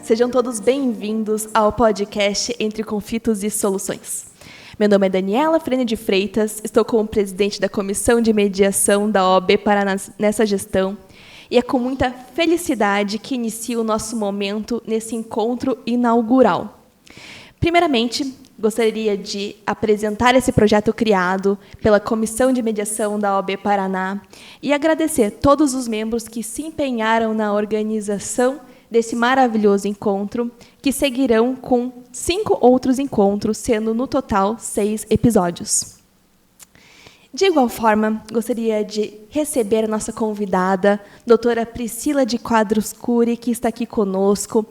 sejam todos bem-vindos ao podcast Entre Conflitos e Soluções. Meu nome é Daniela Frene de Freitas, estou como presidente da Comissão de Mediação da OAB Paraná nessa gestão, e é com muita felicidade que inicio o nosso momento nesse encontro inaugural. Primeiramente, gostaria de apresentar esse projeto criado pela Comissão de Mediação da OAB Paraná e agradecer todos os membros que se empenharam na organização desse maravilhoso encontro, que seguirão com 5 outros encontros, sendo no total 6 episódios. De igual forma, gostaria de receber a nossa convidada, doutora Priscila de Quadros Cury, que está aqui conosco.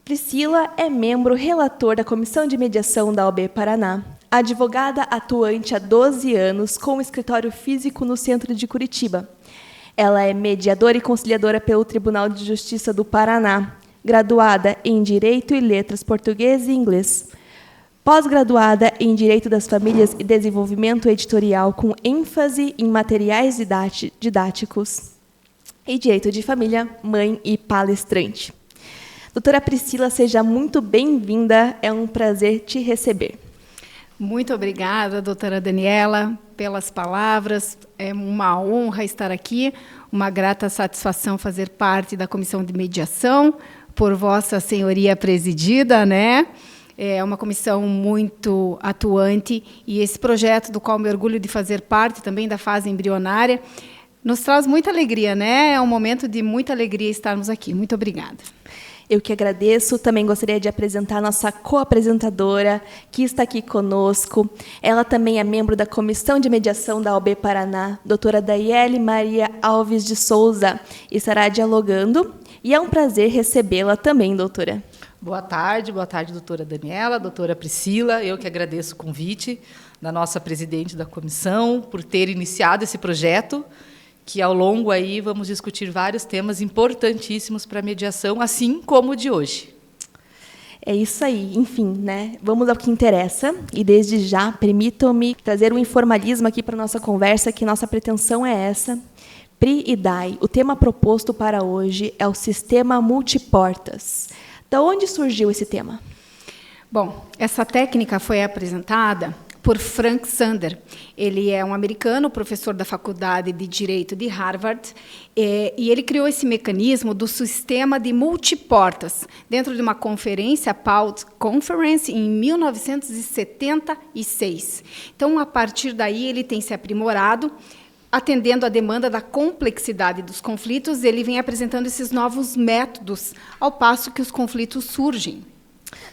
Priscila é membro relator da Comissão de Mediação da OAB Paraná, advogada atuante há 12 anos com escritório físico no centro de Curitiba. Ela é mediadora e conciliadora pelo Tribunal de Justiça do Paraná, graduada em Direito e Letras Português e Inglês, pós-graduada em Direito das Famílias e Desenvolvimento Editorial com ênfase em materiais didáticos e Direito de Família, mãe e palestrante. Doutora Priscila, seja muito bem-vinda, é um prazer te receber. Muito obrigada, doutora Daniela, pelas palavras. É uma honra estar aqui, uma grata satisfação fazer parte da Comissão de Mediação, por Vossa Senhoria presidida, né? É uma comissão muito atuante e esse projeto, do qual me orgulho de fazer parte, também da fase embrionária, nos traz muita alegria, né? É um momento de muita alegria estarmos aqui. Muito obrigada. Eu que agradeço. Também gostaria de apresentar a nossa co-apresentadora, que está aqui conosco. Ela também é membro da Comissão de Mediação da OAB Paraná, doutora Daiele Maria Alves de Souza, e estará dialogando. E é um prazer recebê-la também, doutora. Boa tarde, doutora Daniela, doutora Priscila. Eu que agradeço o convite da nossa presidente da comissão por ter iniciado esse projeto, que ao longo aí vamos discutir vários temas importantíssimos para a mediação, assim como o de hoje. É isso aí, enfim, né? Vamos ao que interessa. E desde já, permitam-me trazer um informalismo aqui para a nossa conversa, que nossa pretensão é essa. Pri e Dai, o tema proposto para hoje é o sistema multiportas. Da onde surgiu esse tema? Bom, essa técnica foi apresentada por Frank Sander. Ele é um americano, professor da Faculdade de Direito de Harvard, e ele criou esse mecanismo do sistema de multiportas, dentro de uma conferência, a PAUD Conference, em 1976. Então, a partir daí, ele tem se aprimorado, atendendo à demanda da complexidade dos conflitos, ele vem apresentando esses novos métodos, ao passo que os conflitos surgem.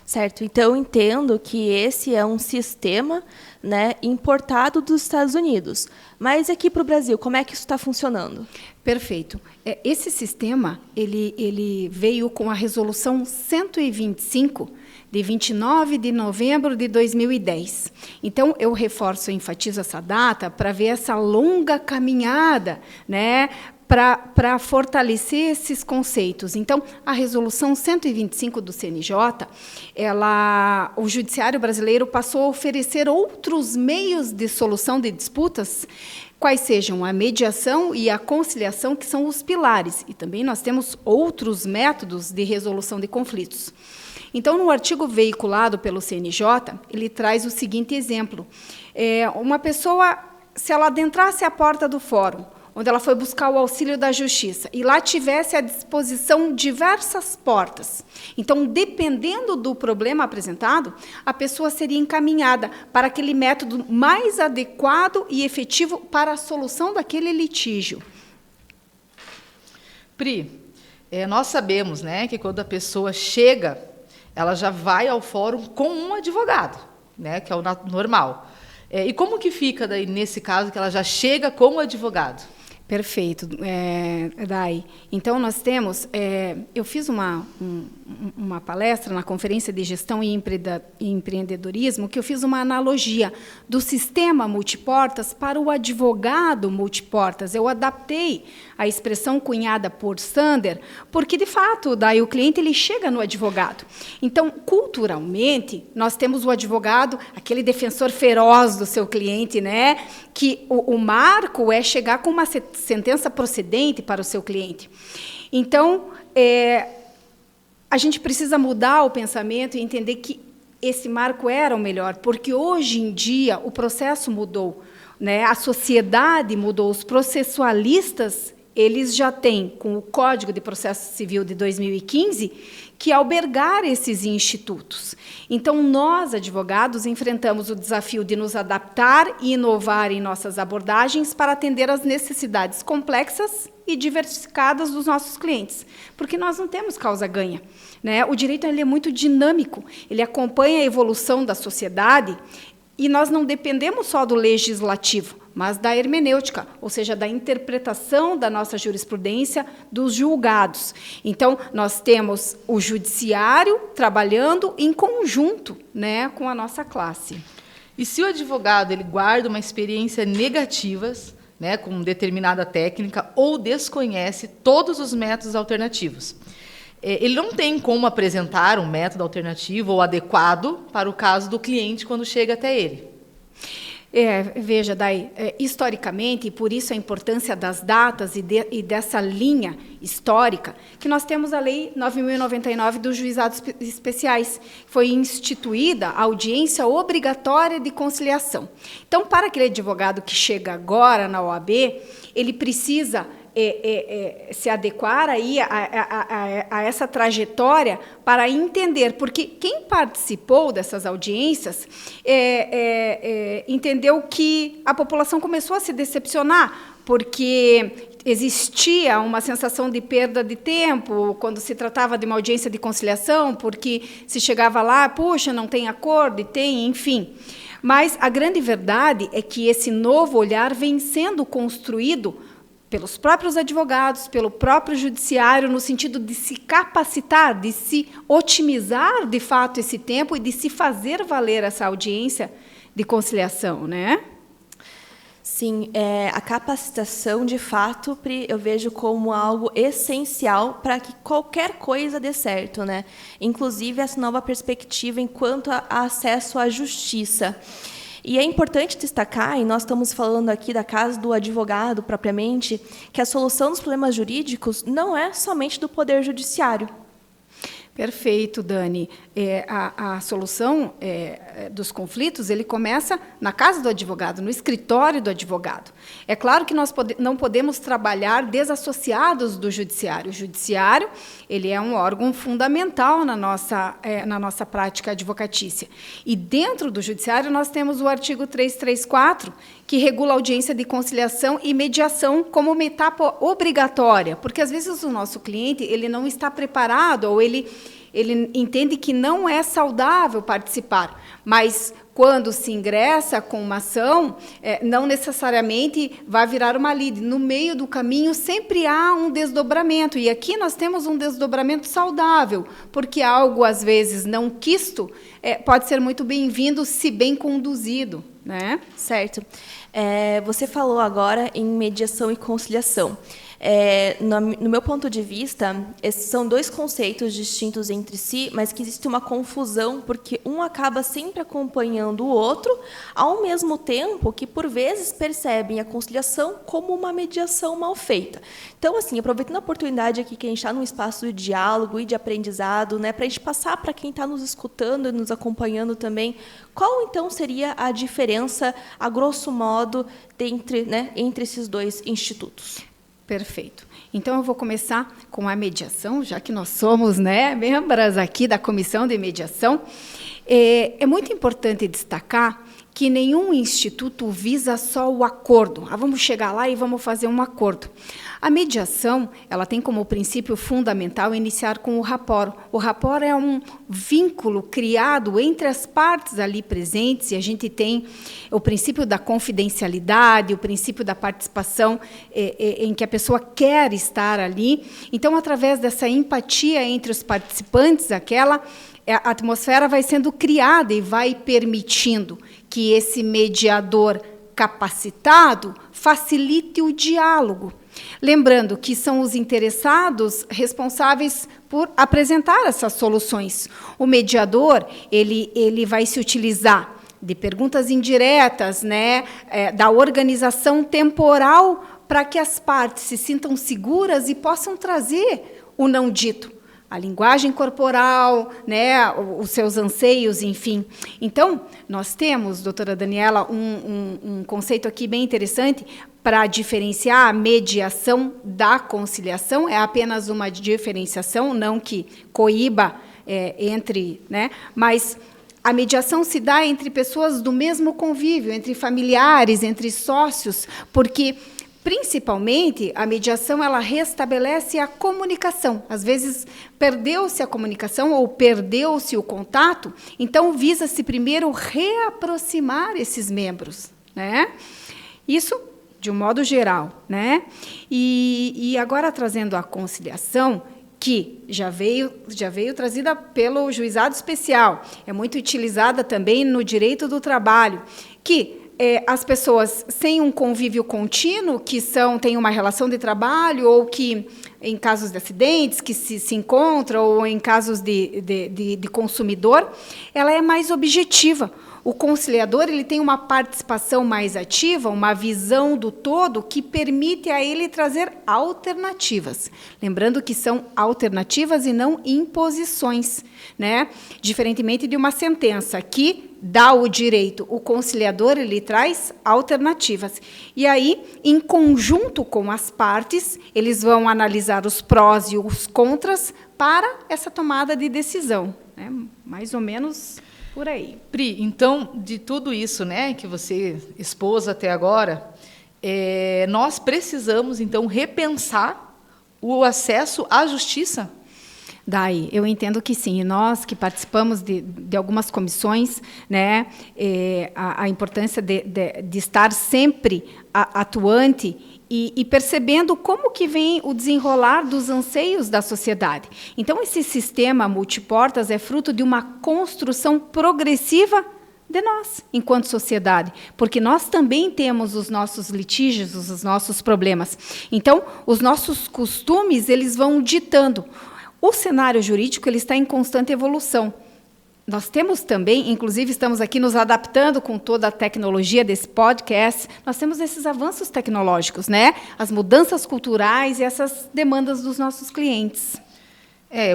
Certo, então eu entendo que esse é um sistema, né, importado dos Estados Unidos. Mas aqui para o Brasil, como é que isso está funcionando? Perfeito. Esse sistema ele veio com a Resolução 125, de 29 de novembro de 2010. Então, eu reforço e enfatizo essa data para ver essa longa caminhada, né, para fortalecer esses conceitos. Então, a Resolução 125 do CNJ, o Judiciário brasileiro passou a oferecer outros meios de solução de disputas, quais sejam a mediação e a conciliação, que são os pilares. E também nós temos outros métodos de resolução de conflitos. Então, no artigo veiculado pelo CNJ, ele traz o seguinte exemplo. Uma pessoa, se ela adentrasse a porta do fórum, onde ela foi buscar o auxílio da justiça, e lá tivesse à disposição diversas portas. Então, dependendo do problema apresentado, a pessoa seria encaminhada para aquele método mais adequado e efetivo para a solução daquele litígio. Pri, nós sabemos, né, que quando a pessoa chega, ela já vai ao fórum com um advogado, né, que é o normal. E como que fica daí, nesse caso, que ela já chega com o advogado? Perfeito, Dai. Então, nós temos... eu fiz uma palestra na Conferência de Gestão e Empreendedorismo, que eu fiz uma analogia do sistema multiportas para o advogado multiportas. Eu adaptei a expressão cunhada por Sander, porque, de fato, daí o cliente ele chega no advogado. Então, culturalmente, nós temos o advogado, aquele defensor feroz do seu cliente, né? Que o marco é chegar com uma sentença procedente para o seu cliente. Então, a gente precisa mudar o pensamento e entender que esse marco era o melhor, porque hoje em dia o processo mudou, né? A sociedade mudou, os processualistas, eles já têm, com o Código de Processo Civil de 2015, que albergar esses institutos. Então, nós, advogados, enfrentamos o desafio de nos adaptar e inovar em nossas abordagens para atender às necessidades complexas e diversificadas dos nossos clientes, porque nós não temos causa-ganha, né? O direito ele é muito dinâmico, ele acompanha a evolução da sociedade, e nós não dependemos só do legislativo, mas da hermenêutica, ou seja, da interpretação da nossa jurisprudência dos julgados. Então, nós temos o judiciário trabalhando em conjunto, né, com a nossa classe. E se o advogado ele guarda uma experiência negativa, né, com determinada técnica, ou desconhece todos os métodos alternativos, ele não tem como apresentar um método alternativo ou adequado para o caso do cliente quando chega até ele. Veja, Day, historicamente, e por isso a importância das datas e dessa linha histórica, que nós temos a Lei 9.099 dos Juizados Especiais. Foi instituída a audiência obrigatória de conciliação. Então, para aquele advogado que chega agora na OAB, ele precisa se adequar aí a essa trajetória para entender, porque quem participou dessas audiências entendeu que a população começou a se decepcionar, porque existia uma sensação de perda de tempo quando se tratava de uma audiência de conciliação, porque se chegava lá, puxa, não tem acordo, e tem, enfim. Mas a grande verdade é que esse novo olhar vem sendo construído pelos próprios advogados, pelo próprio judiciário, no sentido de se capacitar, de se otimizar, de fato, esse tempo e de se fazer valer essa audiência de conciliação, né? Sim, a capacitação, de fato, eu vejo como algo essencial para que qualquer coisa dê certo, né? Inclusive, essa nova perspectiva enquanto a acesso à justiça. E é importante destacar, e nós estamos falando aqui da casa do advogado propriamente, que a solução dos problemas jurídicos não é somente do Poder Judiciário. Perfeito, Dani. A solução dos conflitos ele começa na casa do advogado, no escritório do advogado. É claro que nós não podemos trabalhar desassociados do judiciário. O judiciário ele é um órgão fundamental na nossa prática advocatícia. E dentro do judiciário nós temos o artigo 334, que regula a audiência de conciliação e mediação como uma etapa obrigatória, porque às vezes o nosso cliente ele não está preparado ou ele entende que não é saudável participar, mas quando se ingressa com uma ação, não necessariamente vai virar uma lide. No meio do caminho sempre há um desdobramento, e aqui nós temos um desdobramento saudável, porque algo, às vezes, não quisto, pode ser muito bem-vindo se bem conduzido, né? Certo. Você falou agora em mediação e conciliação. No meu ponto de vista, esses são dois conceitos distintos entre si, mas que existe uma confusão, porque um acaba sempre acompanhando o outro, ao mesmo tempo que, por vezes, percebem a conciliação como uma mediação mal feita. Então, assim, aproveitando a oportunidade aqui que a gente está num espaço de diálogo e de aprendizado, né, para a gente passar para quem está nos escutando e nos acompanhando também, qual, então, seria a diferença, a grosso modo, entre esses dois institutos? Perfeito. Então, eu vou começar com a mediação, já que nós somos, membros aqui da Comissão de Mediação. É muito importante destacar que nenhum instituto visa só o acordo. Vamos chegar lá e vamos fazer um acordo. A mediação, ela tem como princípio fundamental iniciar com o rapport. O rapport é um vínculo criado entre as partes ali presentes, e a gente tem o princípio da confidencialidade, o princípio da participação em que a pessoa quer estar ali. Então, através dessa empatia entre os participantes, a atmosfera vai sendo criada e vai permitindo que esse mediador capacitado facilite o diálogo. Lembrando que são os interessados responsáveis por apresentar essas soluções. O mediador ele vai se utilizar de perguntas indiretas, da organização temporal, para que as partes se sintam seguras e possam trazer o não dito a linguagem corporal, né, os seus anseios, enfim. Então, nós temos, doutora Daniela, um conceito aqui bem interessante para diferenciar a mediação da conciliação. É apenas uma diferenciação, não que coíba entre, né, mas a mediação se dá entre pessoas do mesmo convívio, entre familiares, entre sócios, porque principalmente, a mediação ela restabelece a comunicação. Às vezes, perdeu-se a comunicação ou perdeu-se o contato, então visa-se primeiro reaproximar esses membros, né? Isso de um modo geral, né? E agora trazendo a conciliação, que já veio trazida pelo juizado especial, é muito utilizada também no direito do trabalho, que as pessoas sem um convívio contínuo, que têm uma relação de trabalho, ou que, em casos de acidentes, que se encontram, ou em casos de consumidor, ela é mais objetiva. O conciliador ele tem uma participação mais ativa, uma visão do todo, que permite a ele trazer alternativas. Lembrando que são alternativas e não imposições, né? Diferentemente de uma sentença que dá o direito, o conciliador ele traz alternativas. E aí, em conjunto com as partes, eles vão analisar os prós e os contras para essa tomada de decisão, né? Mais ou menos por aí. Pri, então, de tudo isso, né, que você expôs até agora, nós precisamos, então, repensar o acesso à justiça? Daí, eu entendo que sim. E nós que participamos de algumas comissões, né, a importância de estar sempre atuante e percebendo como que vem o desenrolar dos anseios da sociedade. Então, esse sistema multiportas é fruto de uma construção progressiva de nós, enquanto sociedade, porque nós também temos os nossos litígios, os nossos problemas. Então, os nossos costumes, eles vão ditando. O cenário jurídico ele está em constante evolução. Nós temos também, inclusive estamos aqui nos adaptando com toda a tecnologia desse podcast, nós temos esses avanços tecnológicos, né? As mudanças culturais e essas demandas dos nossos clientes.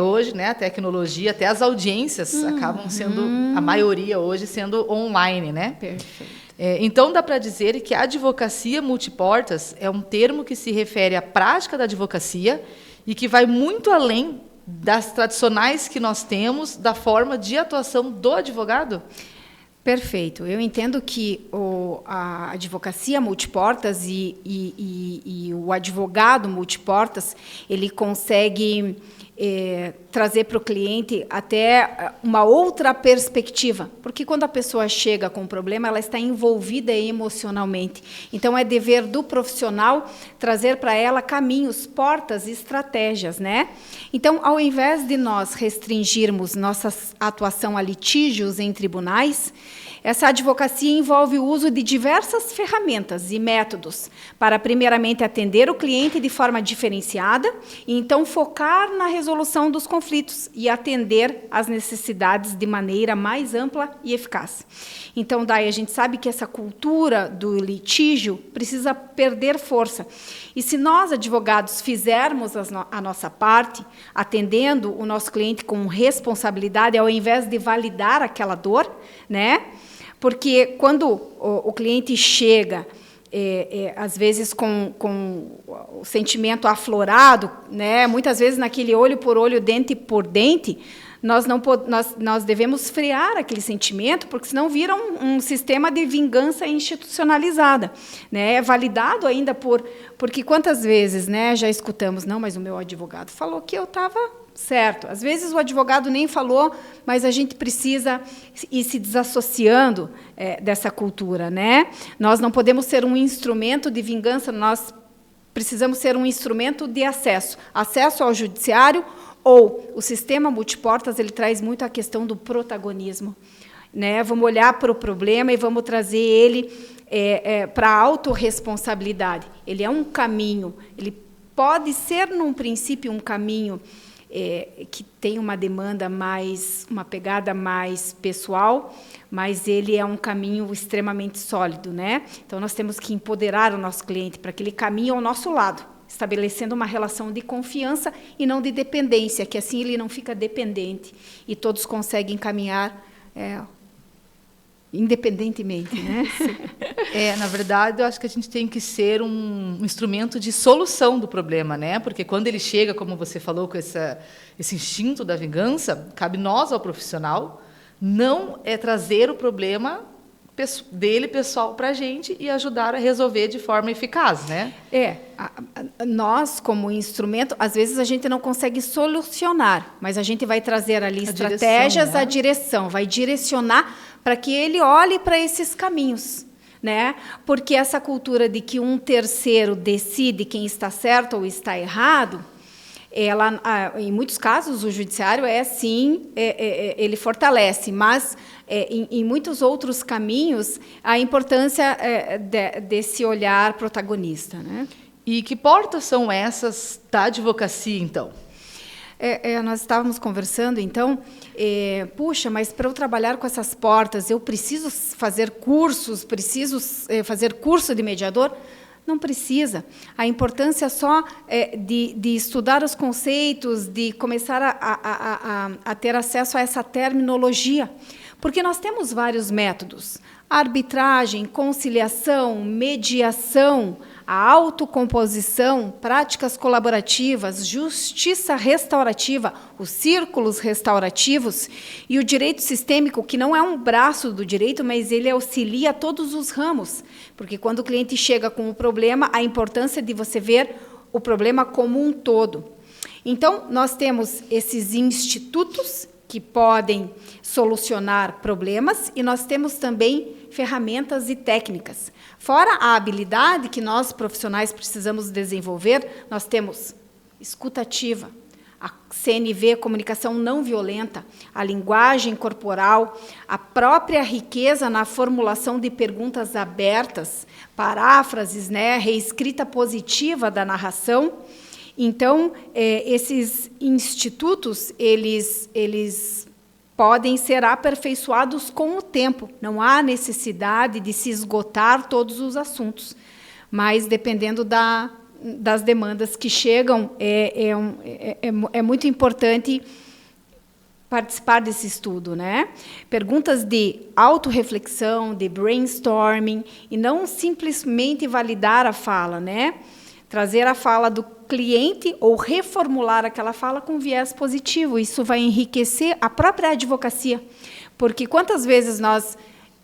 Hoje, né, a tecnologia, até as audiências acabam sendo, a maioria hoje, sendo online, né? Perfeito. Então, dá para dizer que a advocacia multiportas é um termo que se refere à prática da advocacia e que vai muito além das tradicionais que nós temos, da forma de atuação do advogado? Perfeito. Eu entendo que a advocacia multiportas e o advogado multiportas, ele consegue trazer para o cliente até uma outra perspectiva, porque quando a pessoa chega com um problema, ela está envolvida emocionalmente. Então, é dever do profissional trazer para ela caminhos, portas e estratégias, né? Então, ao invés de nós restringirmos nossa atuação a litígios em tribunais, essa advocacia envolve o uso de diversas ferramentas e métodos para, primeiramente, atender o cliente de forma diferenciada e, então, focar na resolução dos conflitos e atender às necessidades de maneira mais ampla e eficaz. Então, daí a gente sabe que essa cultura do litígio precisa perder força. E se nós, advogados, fizermos a nossa parte, atendendo o nosso cliente com responsabilidade, ao invés de validar aquela dor, né? Porque quando o cliente chega, às vezes com o sentimento aflorado, né, muitas vezes naquele olho por olho, dente por dente, nós devemos frear aquele sentimento, porque senão vira um sistema de vingança institucionalizada, né? É validado ainda porque quantas vezes, né, já escutamos, não, mas o meu advogado falou que eu estava certo. Às vezes o advogado nem falou, mas a gente precisa ir se desassociando dessa cultura, né? Nós não podemos ser um instrumento de vingança, nós precisamos ser um instrumento de acesso ao judiciário, ou o sistema multiportas, ele traz muito a questão do protagonismo, né? Vamos olhar para o problema e vamos trazer ele para a autorresponsabilidade. Ele é um caminho, ele pode ser, num princípio, um caminho que tem uma demanda uma pegada mais pessoal, mas ele é um caminho extremamente sólido, né? Então, nós temos que empoderar o nosso cliente para que ele caminhe ao nosso lado, estabelecendo uma relação de confiança e não de dependência, que assim ele não fica dependente e todos conseguem caminhar independentemente, né? Na verdade, eu acho que a gente tem que ser um instrumento de solução do problema, né? Porque quando ele chega, como você falou, com esse instinto da vingança, cabe nós, ao profissional, não trazer o problema dele pessoal para a gente e ajudar a resolver de forma eficaz, né? Nós, como instrumento, às vezes a gente não consegue solucionar, mas a gente vai trazer ali estratégias, a direção, vai direcionar para que ele olhe para esses caminhos, né? Porque essa cultura de que um terceiro decide quem está certo ou está errado, em muitos casos, o judiciário ele fortalece, mas em muitos outros caminhos, a importância desse olhar protagonista, né? E que portas são essas da advocacia, então? Nós estávamos conversando, então, puxa, mas para eu trabalhar com essas portas, eu preciso fazer cursos, preciso fazer curso de mediador? Não precisa. A importância só de estudar os conceitos, de começar a ter acesso a essa terminologia. Porque nós temos vários métodos: arbitragem, conciliação, mediação, a autocomposição, práticas colaborativas, justiça restaurativa, os círculos restaurativos e o direito sistêmico, que não é um braço do direito, mas ele auxilia todos os ramos. Porque quando o cliente chega com o problema, a importância de você ver o problema como um todo. Então, nós temos esses institutos que podem solucionar problemas e nós temos também ferramentas e técnicas. Fora a habilidade que nós, profissionais, precisamos desenvolver, nós temos escuta ativa, a CNV, comunicação não violenta, a linguagem corporal, a própria riqueza na formulação de perguntas abertas, paráfrases, né, reescrita positiva da narração. Então, esses institutos, eles podem ser aperfeiçoados com o tempo. Não há necessidade de se esgotar todos os assuntos, mas dependendo das demandas que chegam, é muito importante participar desse estudo, né? Perguntas de autorreflexão, de brainstorming, e não simplesmente validar a fala, né? Trazer a fala do cliente ou reformular aquela fala com viés positivo. Isso vai enriquecer a própria advocacia. Porque quantas vezes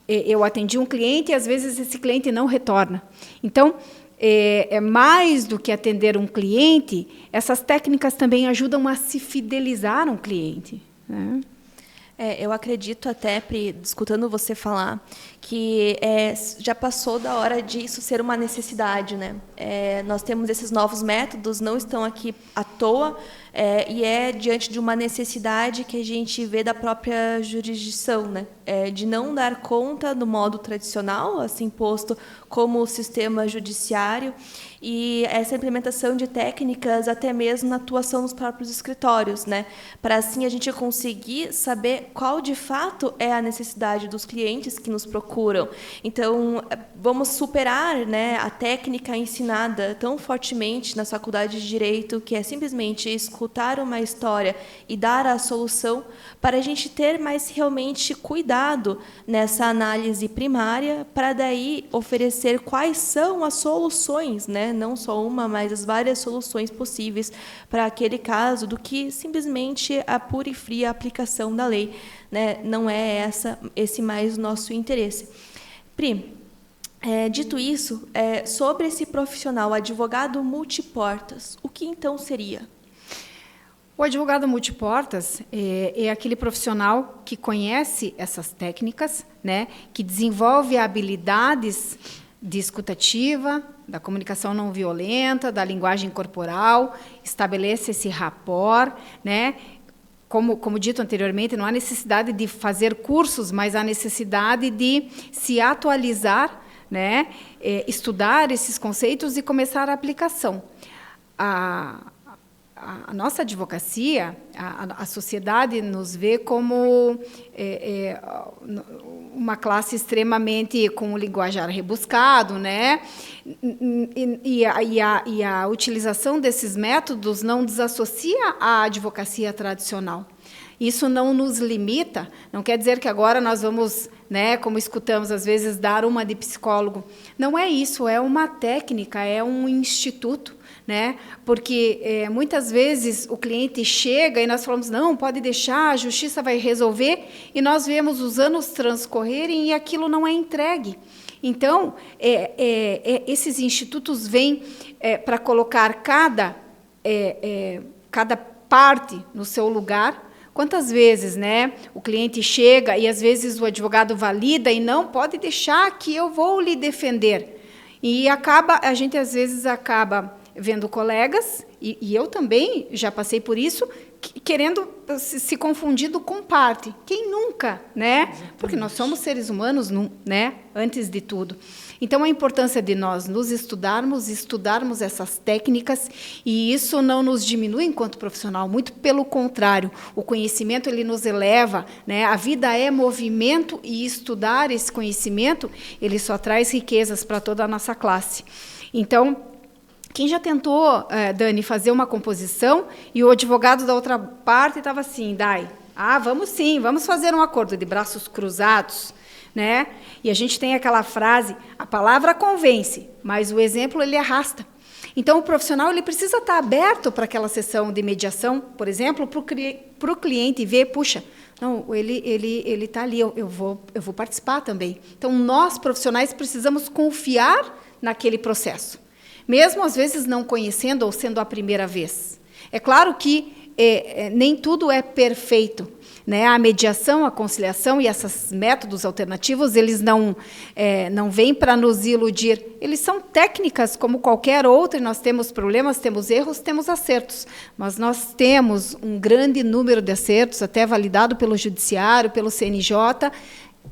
eu atendi um cliente e, às vezes, esse cliente não retorna. Então, mais do que atender um cliente, essas técnicas também ajudam a se fidelizar um cliente, né? Eu acredito até, Pri, escutando você falar, que já passou da hora de isso ser uma necessidade, né? Nós temos esses novos métodos, não estão aqui à toa, e diante de uma necessidade que a gente vê da própria jurisdição, né? De não dar conta do modo tradicional, assim posto como o sistema judiciário, e essa implementação de técnicas até mesmo na atuação nos próprios escritórios, né? Para assim a gente conseguir saber qual de fato é a necessidade dos clientes que nos procuram. Então, vamos superar, né, a técnica ensinada tão fortemente nas faculdades de Direito, que é simplesmente escutar uma história e dar a solução, para a gente ter mais realmente cuidado nessa análise primária, para daí oferecer quais são as soluções, né? Não só uma, mas as várias soluções possíveis para aquele caso, do que simplesmente a pura e fria aplicação da lei, né? Não é esse mais o nosso interesse. Pri, dito isso, sobre esse profissional, advogado multiportas, o que então seria? O advogado multiportas é aquele profissional que conhece essas técnicas, né, que desenvolve habilidades de escutativa, da comunicação não violenta, da linguagem corporal, estabelece esse rapport, né? Como dito anteriormente, não há necessidade de fazer cursos, mas há necessidade de se atualizar, né? Estudar esses conceitos e começar a aplicação. a nossa advocacia, a sociedade nos vê como uma classe extremamente com um linguajar rebuscado, né? E a utilização desses métodos não desassocia a advocacia tradicional. Isso não nos limita, não quer dizer que agora nós vamos, né, como escutamos às vezes, dar uma de psicólogo. Não é isso, é uma técnica, é um instituto, né? Porque muitas vezes o cliente chega e nós falamos, não, pode deixar, a justiça vai resolver, e nós vemos os anos transcorrerem e aquilo não é entregue. Então, esses institutos vêm para colocar cada parte no seu lugar. Quantas vezes, né, o cliente chega e, às vezes, o advogado valida e não pode deixar que eu vou lhe defender. E a gente, às vezes, acaba vendo colegas, e eu também já passei por isso, querendo se confundindo com parte. Quem nunca, né? Exatamente. Porque nós somos seres humanos, né, antes de tudo. Então, a importância de nós nos estudarmos essas técnicas, e isso não nos diminui enquanto profissional, muito pelo contrário, o conhecimento ele nos eleva, né? A vida é movimento, e estudar esse conhecimento, ele só traz riquezas para toda a nossa classe. Então, quem já tentou, Dani, fazer uma composição, e o advogado da outra parte estava assim, Dai, vamos sim, vamos fazer um acordo de braços cruzados, né? E a gente tem aquela frase, a palavra convence, mas o exemplo ele arrasta. Então, o profissional ele precisa estar aberto para aquela sessão de mediação, por exemplo, para o cliente ver, puxa, não, ele está ali, eu vou participar também. Então, nós profissionais precisamos confiar naquele processo, mesmo às vezes não conhecendo ou sendo a primeira vez. É claro que nem tudo é perfeito, né? A mediação, a conciliação e esses métodos alternativos, eles não vêm para nos iludir. Eles são técnicas como qualquer outra, e nós temos problemas, temos erros, temos acertos. Mas nós temos um grande número de acertos, até validado pelo Judiciário, pelo CNJ,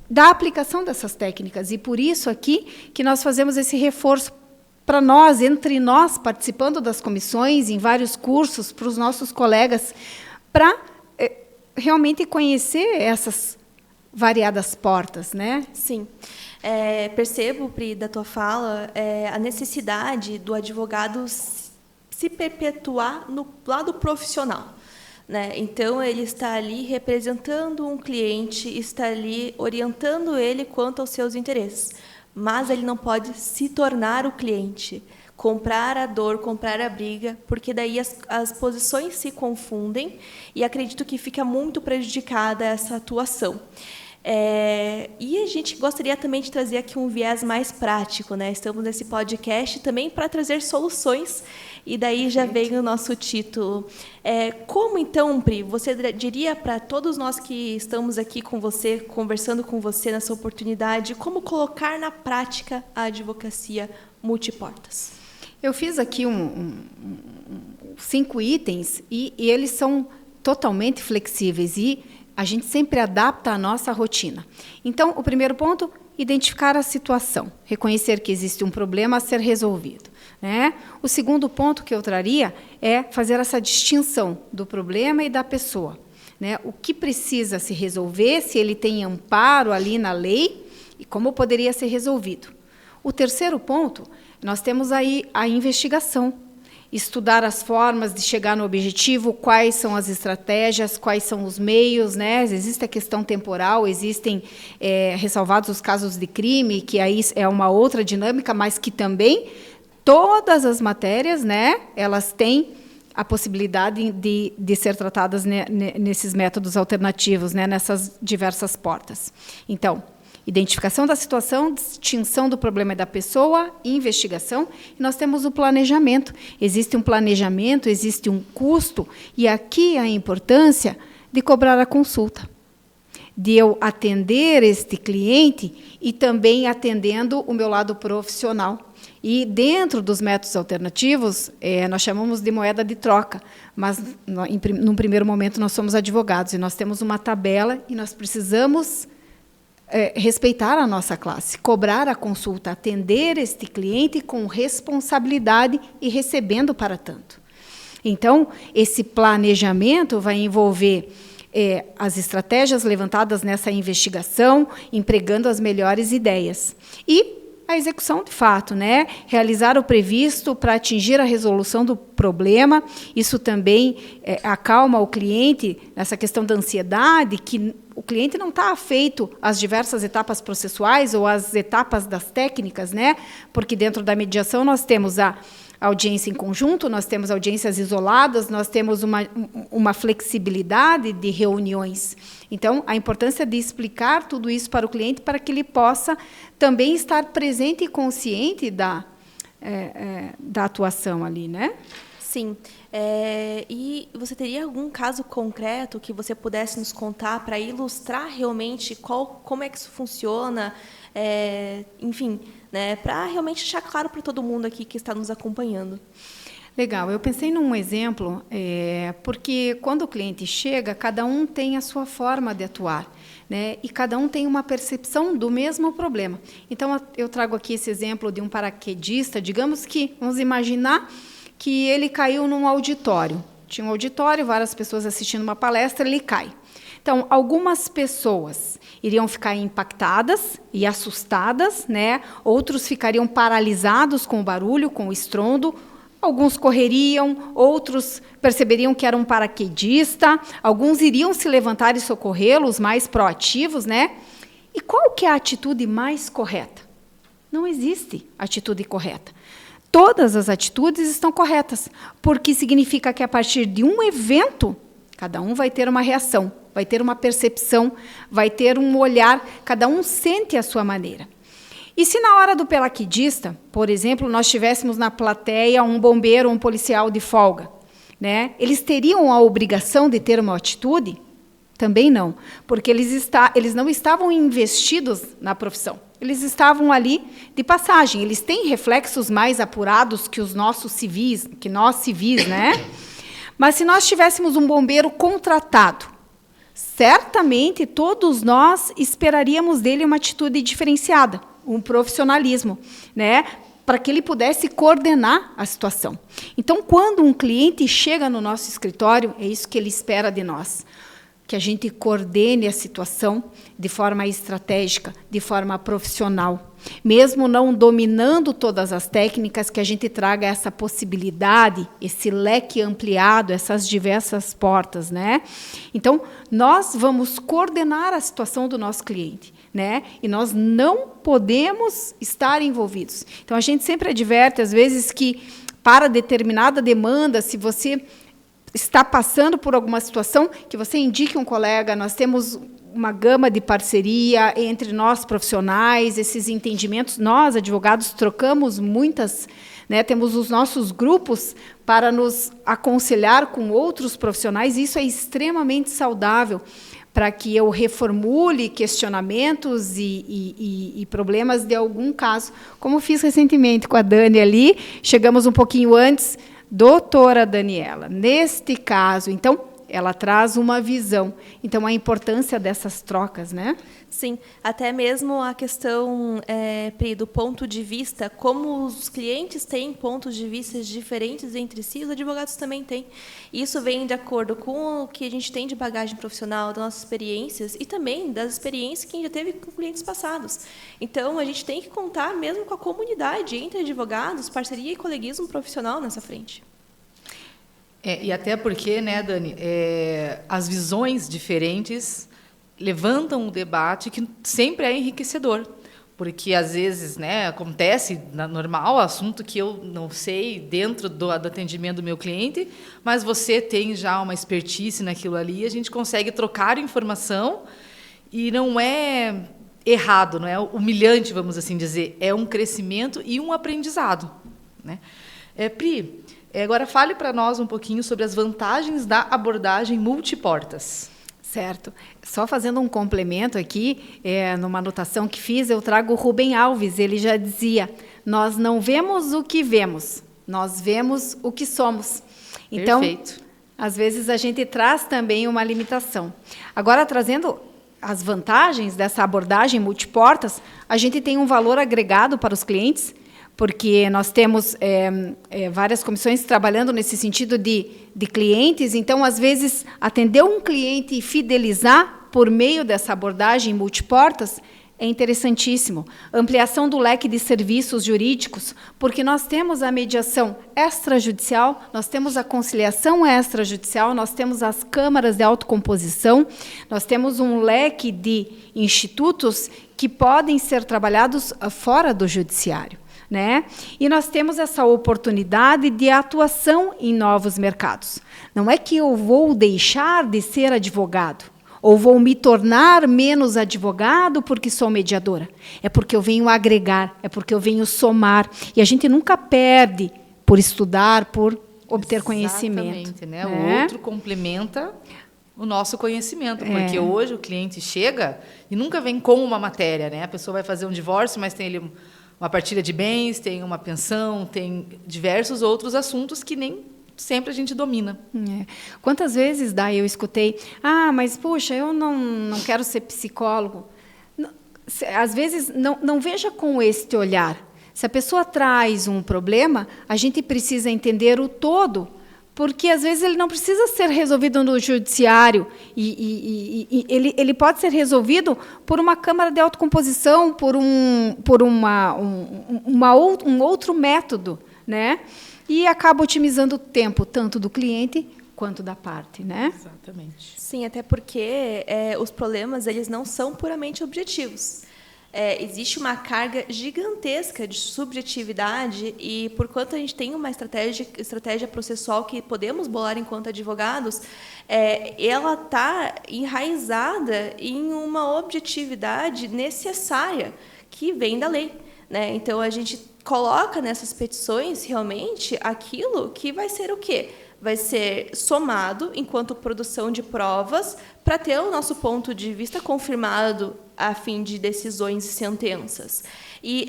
da aplicação dessas técnicas. E por isso aqui que nós fazemos esse reforço para nós, entre nós, participando das comissões, em vários cursos, para os nossos colegas, para realmente conhecer essas variadas portas, né? Sim. Percebo, Pri, da tua fala, a necessidade do advogado se perpetuar no lado profissional, né? Então, ele está ali representando um cliente, está ali orientando ele quanto aos seus interesses, mas ele não pode se tornar o cliente, comprar a dor, comprar a briga, porque daí as posições se confundem e acredito que fica muito prejudicada essa atuação. E a gente gostaria também de trazer aqui um viés mais prático, né? Estamos nesse podcast também para trazer soluções, e daí já vem o nosso título. Como, então, Pri, você diria para todos nós que estamos aqui com você, conversando com você nessa oportunidade, como colocar na prática a advocacia multiportas? Eu fiz aqui 5 itens, e eles são totalmente flexíveis, e a gente sempre adapta a nossa rotina. Então, o primeiro ponto, identificar a situação, reconhecer que existe um problema a ser resolvido, né? O segundo ponto que eu traria é fazer essa distinção do problema e da pessoa, né? O que precisa se resolver, se ele tem amparo ali na lei, e como poderia ser resolvido. O terceiro ponto, nós temos aí a investigação, estudar as formas de chegar no objetivo, quais são as estratégias, quais são os meios, né? Existe a questão temporal, existem ressalvados os casos de crime, que aí é uma outra dinâmica, mas que também todas as matérias, né, elas têm a possibilidade de ser tratadas nesses métodos alternativos, né, nessas diversas portas. Então, identificação da situação, distinção do problema da pessoa, investigação, e nós temos o planejamento. Existe um planejamento, existe um custo, e aqui a importância de cobrar a consulta, de eu atender este cliente e também atendendo o meu lado profissional. E dentro dos métodos alternativos, nós chamamos de moeda de troca, mas num primeiro momento nós somos advogados, e nós temos uma tabela, e nós precisamos respeitar a nossa classe, cobrar a consulta, atender este cliente com responsabilidade e recebendo para tanto. Então, esse planejamento vai envolver as estratégias levantadas nessa investigação, empregando as melhores ideias. E a execução de fato, né? Realizar o previsto para atingir a resolução do problema. Isso também acalma o cliente nessa questão da ansiedade, que o cliente não está afeito às diversas etapas processuais ou às etapas das técnicas, né? Porque dentro da mediação nós temos a audiência em conjunto, nós temos audiências isoladas, nós temos uma flexibilidade de reuniões. Então, a importância de explicar tudo isso para o cliente para que ele possa também estar presente e consciente da atuação ali, né? Sim. E você teria algum caso concreto que você pudesse nos contar para ilustrar realmente como é que isso funciona? Enfim, né, para realmente deixar claro para todo mundo aqui que está nos acompanhando. Legal, eu pensei num exemplo, porque quando o cliente chega, cada um tem a sua forma de atuar, né, e cada um tem uma percepção do mesmo problema. Então, eu trago aqui esse exemplo de um paraquedista, digamos que, vamos imaginar que ele caiu num auditório. Tinha um auditório, várias pessoas assistindo uma palestra, ele cai. Então, algumas pessoas iriam ficar impactadas e assustadas, né? Outros ficariam paralisados com o barulho, com o estrondo. Alguns correriam, outros perceberiam que era um paraquedista, alguns iriam se levantar e socorrê-lo, os mais proativos, né? E qual que é a atitude mais correta? Não existe atitude correta. Todas as atitudes estão corretas, porque significa que a partir de um evento, cada um vai ter uma reação, vai ter uma percepção, vai ter um olhar, cada um sente a sua maneira. E se na hora do paraquedista, por exemplo, nós tivéssemos na plateia um bombeiro, um policial de folga, né? Eles teriam a obrigação de ter uma atitude? Também não, porque eles não estavam investidos na profissão. Eles estavam ali de passagem. Eles têm reflexos mais apurados que nós civis, né? Mas se nós tivéssemos um bombeiro contratado, certamente todos nós esperaríamos dele uma atitude diferenciada, um profissionalismo, né? Para que ele pudesse coordenar a situação. Então, quando um cliente chega no nosso escritório, é isso que ele espera de nós, que a gente coordene a situação de forma estratégica, de forma profissional. Mesmo não dominando todas as técnicas, que a gente traga essa possibilidade, esse leque ampliado, essas diversas portas, né? Então, nós vamos coordenar a situação do nosso cliente, né? E nós não podemos estar envolvidos. Então, a gente sempre adverte, às vezes, que para determinada demanda, se você está passando por alguma situação, que você indique um colega. Nós temos uma gama de parceria entre nós profissionais, esses entendimentos. Nós, advogados, trocamos muitas, né, temos os nossos grupos para nos aconselhar com outros profissionais. Isso é extremamente saudável para que eu reformule questionamentos e problemas de algum caso, como fiz recentemente com a Dani ali. Chegamos um pouquinho antes, doutora Daniela, neste caso, então, ela traz uma visão. Então, a importância dessas trocas, né? Sim, até mesmo a questão, Pri, do ponto de vista, como os clientes têm pontos de vista diferentes entre si, os advogados também têm. Isso vem de acordo com o que a gente tem de bagagem profissional, das nossas experiências e também das experiências que a gente já teve com clientes passados. Então, a gente tem que contar mesmo com a comunidade entre advogados, parceria e coleguismo profissional nessa frente. E até porque, né, Dani, as visões diferentes levantam um debate que sempre é enriquecedor, porque às vezes, né, acontece normal assunto que eu não sei dentro do atendimento do meu cliente, mas você tem já uma expertise naquilo ali, a gente consegue trocar informação e não é errado, não é humilhante, vamos assim dizer, é um crescimento e um aprendizado, né? Pri, agora fale para nós um pouquinho sobre as vantagens da abordagem multiportas. Certo. Só fazendo um complemento aqui, numa anotação que fiz, eu trago o Rubem Alves. Ele já dizia, nós não vemos o que vemos, nós vemos o que somos. Então, perfeito. Às vezes a gente traz também uma limitação. Agora, trazendo as vantagens dessa abordagem multiportas, a gente tem um valor agregado para os clientes, porque nós temos várias comissões trabalhando nesse sentido de clientes, então, às vezes, atender um cliente e fidelizar por meio dessa abordagem multiportas é interessantíssimo. Ampliação do leque de serviços jurídicos, porque nós temos a mediação extrajudicial, nós temos a conciliação extrajudicial, nós temos as câmaras de autocomposição, nós temos um leque de institutos que podem ser trabalhados fora do judiciário, né? E nós temos essa oportunidade de atuação em novos mercados. Não é que eu vou deixar de ser advogado, ou vou me tornar menos advogado porque sou mediadora. É porque eu venho agregar, é porque eu venho somar. E a gente nunca perde por estudar, por obter conhecimento. Exatamente, né? O outro complementa o nosso conhecimento, porque hoje o cliente chega e nunca vem com uma matéria, né? A pessoa vai fazer um divórcio, mas tem ali uma partilha de bens, tem uma pensão, tem diversos outros assuntos que nem sempre a gente domina. Quantas vezes eu escutei, mas, puxa, eu não quero ser psicólogo. Às vezes, não veja com este olhar. Se a pessoa traz um problema, a gente precisa entender o todo, porque, às vezes, ele não precisa ser resolvido no judiciário, e ele pode ser resolvido por uma câmara de autocomposição, por um outro método, né? E acaba otimizando o tempo, tanto do cliente quanto da parte, né? Exatamente. Sim, até porque os problemas eles não são puramente objetivos. Existe uma carga gigantesca de subjetividade e, por quanto a gente tem uma estratégia processual que podemos bolar enquanto advogados, ela está enraizada em uma objetividade necessária que vem da lei, né? Então, a gente coloca nessas petições, realmente, aquilo que vai ser o quê? Vai ser somado enquanto produção de provas para ter o nosso ponto de vista confirmado a fim de decisões e sentenças. E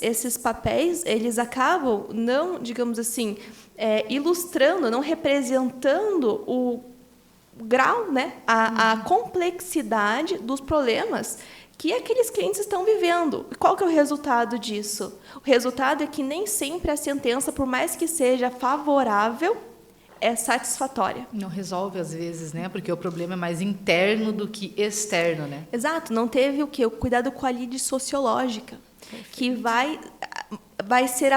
esses papéis, eles acabam não, digamos assim, ilustrando, não representando o grau, né, a complexidade dos problemas que aqueles clientes estão vivendo. Qual que é o resultado disso? O resultado é que nem sempre a sentença, por mais que seja favorável, é satisfatória. Não resolve às vezes, né? Porque o problema é mais interno do que externo, né? Exato. Não teve o quê? O cuidado com a lide sociológica, que vai ser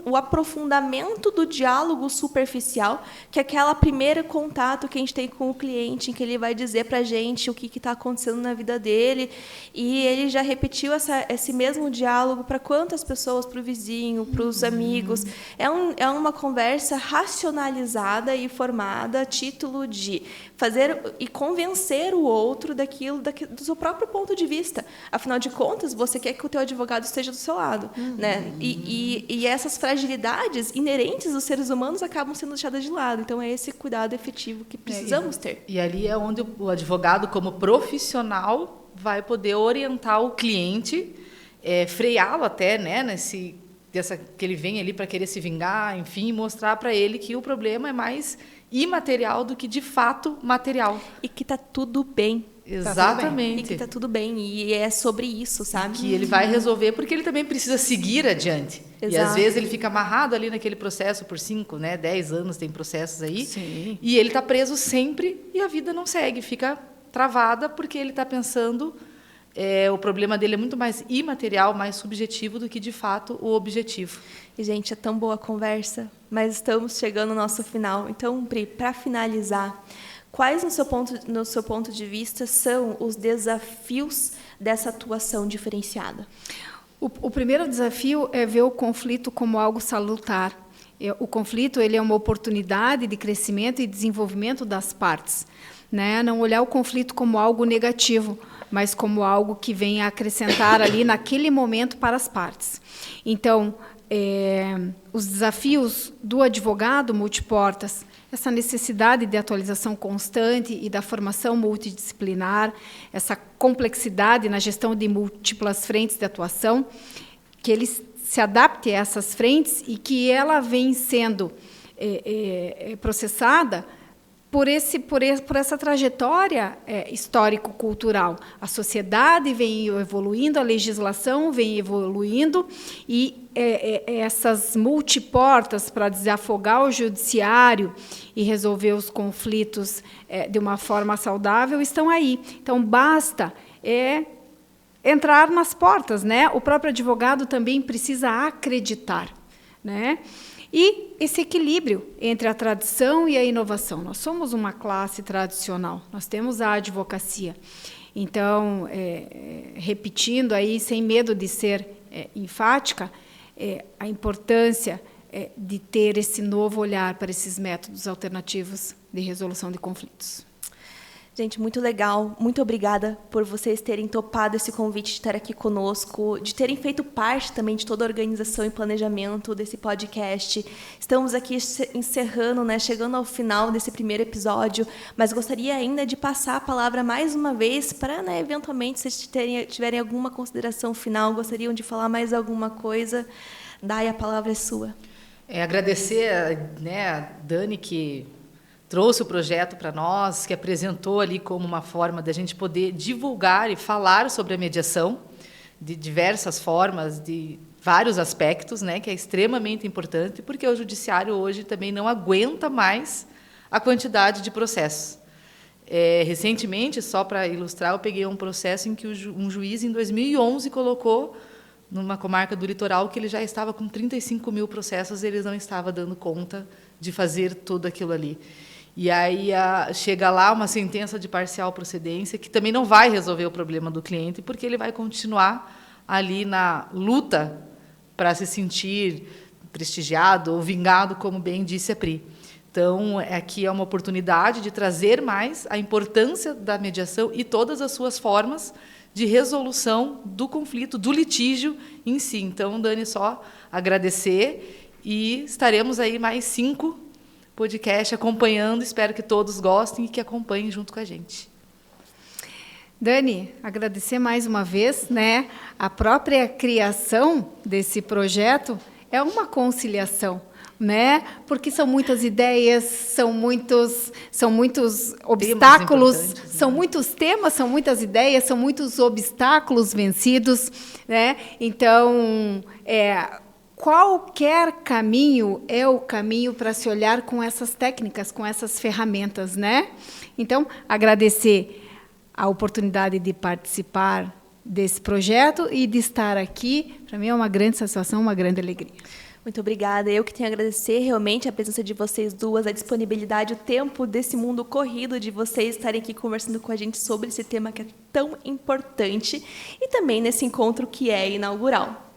o aprofundamento do diálogo superficial, que é aquele primeiro contato que a gente tem com o cliente, em que ele vai dizer para a gente o que está acontecendo na vida dele, e ele já repetiu esse mesmo diálogo para quantas pessoas? Para o vizinho, para os amigos. É uma conversa racionalizada e formada a título de fazer e convencer o outro do seu próprio ponto de vista. Afinal de contas, você quer que o teu advogado esteja do seu lado, né? E essas fragilidades inerentes dos seres humanos acabam sendo deixadas de lado. Então, é esse cuidado efetivo que precisamos ter. E ali é onde o advogado, como profissional, vai poder orientar o cliente, freá-lo até, né, que ele vem ali para querer se vingar, enfim, mostrar para ele que o problema é mais imaterial do que, de fato, material. E que está tudo bem. Exatamente. E que está tudo bem. E é sobre isso, sabe? Que ele vai resolver, porque ele também precisa seguir adiante. Exato. E, às vezes, ele fica amarrado ali naquele processo por 5, 10 anos, tem processos aí. Sim. E ele está preso sempre e a vida não segue, fica travada porque ele está pensando... o problema dele é muito mais imaterial, mais subjetivo do que, de fato, o objetivo. E, gente, é tão boa a conversa, mas estamos chegando no nosso final. Então, Pri, para finalizar, quais, no seu ponto de vista, são os desafios dessa atuação diferenciada? O primeiro desafio é ver o conflito como algo salutar. O conflito ele é uma oportunidade de crescimento e desenvolvimento das partes, né? Não olhar o conflito como algo negativo, mas como algo que vem a acrescentar ali naquele momento para as partes. Então, os desafios do advogado multiportas, essa necessidade de atualização constante e da formação multidisciplinar, essa complexidade na gestão de múltiplas frentes de atuação, que ele se adapte a essas frentes e que ela vem sendo processada por essa trajetória histórico-cultural. A sociedade vem evoluindo, a legislação vem evoluindo, e essas multiportas para desafogar o judiciário e resolver os conflitos de uma forma saudável estão aí. Então, basta entrar nas portas, né? O próprio advogado também precisa acreditar, né? E esse equilíbrio entre a tradição e a inovação. Nós somos uma classe tradicional, nós temos a advocacia. Então, repetindo aí, sem medo de ser enfática, a importância de ter esse novo olhar para esses métodos alternativos de resolução de conflitos. Gente, muito legal. Muito obrigada por vocês terem topado esse convite de estar aqui conosco, de terem feito parte também de toda a organização e planejamento desse podcast. Estamos aqui encerrando, né, chegando ao final desse primeiro episódio, mas gostaria ainda de passar a palavra mais uma vez para, né, eventualmente, se vocês tiverem alguma consideração final, gostariam de falar mais alguma coisa, Dai, a palavra é sua. Agradecer, né, a Dani, que trouxe o projeto para nós, que apresentou ali como uma forma da gente poder divulgar e falar sobre a mediação de diversas formas, de vários aspectos, né, que é extremamente importante, porque o judiciário hoje também não aguenta mais a quantidade de processos. Recentemente, só para ilustrar, eu peguei um processo em que um juiz, em 2011, colocou numa comarca do litoral que ele já estava com 35 mil processos e ele não estava dando conta de fazer tudo aquilo ali. E aí chega lá uma sentença de parcial procedência que também não vai resolver o problema do cliente, porque ele vai continuar ali na luta para se sentir prestigiado ou vingado, como bem disse a Pri. Então, aqui é uma oportunidade de trazer mais a importância da mediação e todas as suas formas de resolução do conflito, do litígio em si. Então, Dani, só agradecer, e estaremos aí mais 5 podcast acompanhando, espero que todos gostem e que acompanhem junto com a gente. Dani, agradecer mais uma vez, né? A própria criação desse projeto é uma conciliação, né? Porque são muitas ideias, são muitos obstáculos, são muitos temas, são muitas ideias, são muitos obstáculos vencidos, né? Então, qualquer caminho é o caminho para se olhar com essas técnicas, com essas ferramentas, né? Então, agradecer a oportunidade de participar desse projeto e de estar aqui, para mim é uma grande satisfação, uma grande alegria. Muito obrigada. Eu que tenho a agradecer realmente a presença de vocês duas, a disponibilidade, o tempo desse mundo corrido de vocês estarem aqui conversando com a gente sobre esse tema que é tão importante e também nesse encontro que é inaugural.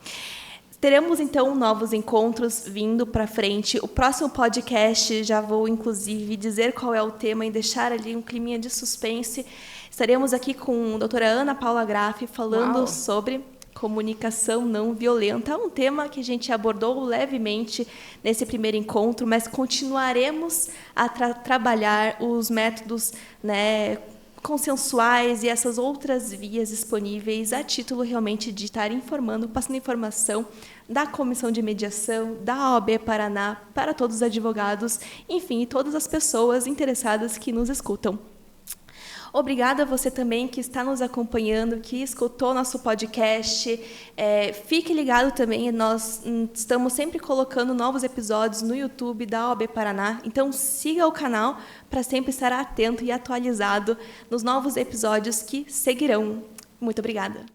Teremos, então, novos encontros vindo para frente. O próximo podcast, já vou, inclusive, dizer qual é o tema e deixar ali um climinha de suspense. Estaremos aqui com a doutora Ana Paula Graffi, falando sobre comunicação não violenta. Um tema que a gente abordou levemente nesse primeiro encontro, mas continuaremos a trabalhar os métodos, né, consensuais e essas outras vias disponíveis a título realmente de estar informando, passando informação da Comissão de Mediação, da OAB Paraná, para todos os advogados, enfim, e todas as pessoas interessadas que nos escutam. Obrigada a você também que está nos acompanhando, que escutou nosso podcast. Fique ligado também, nós estamos sempre colocando novos episódios no YouTube da OAB Paraná, então siga o canal para sempre estar atento e atualizado nos novos episódios que seguirão. Muito obrigada.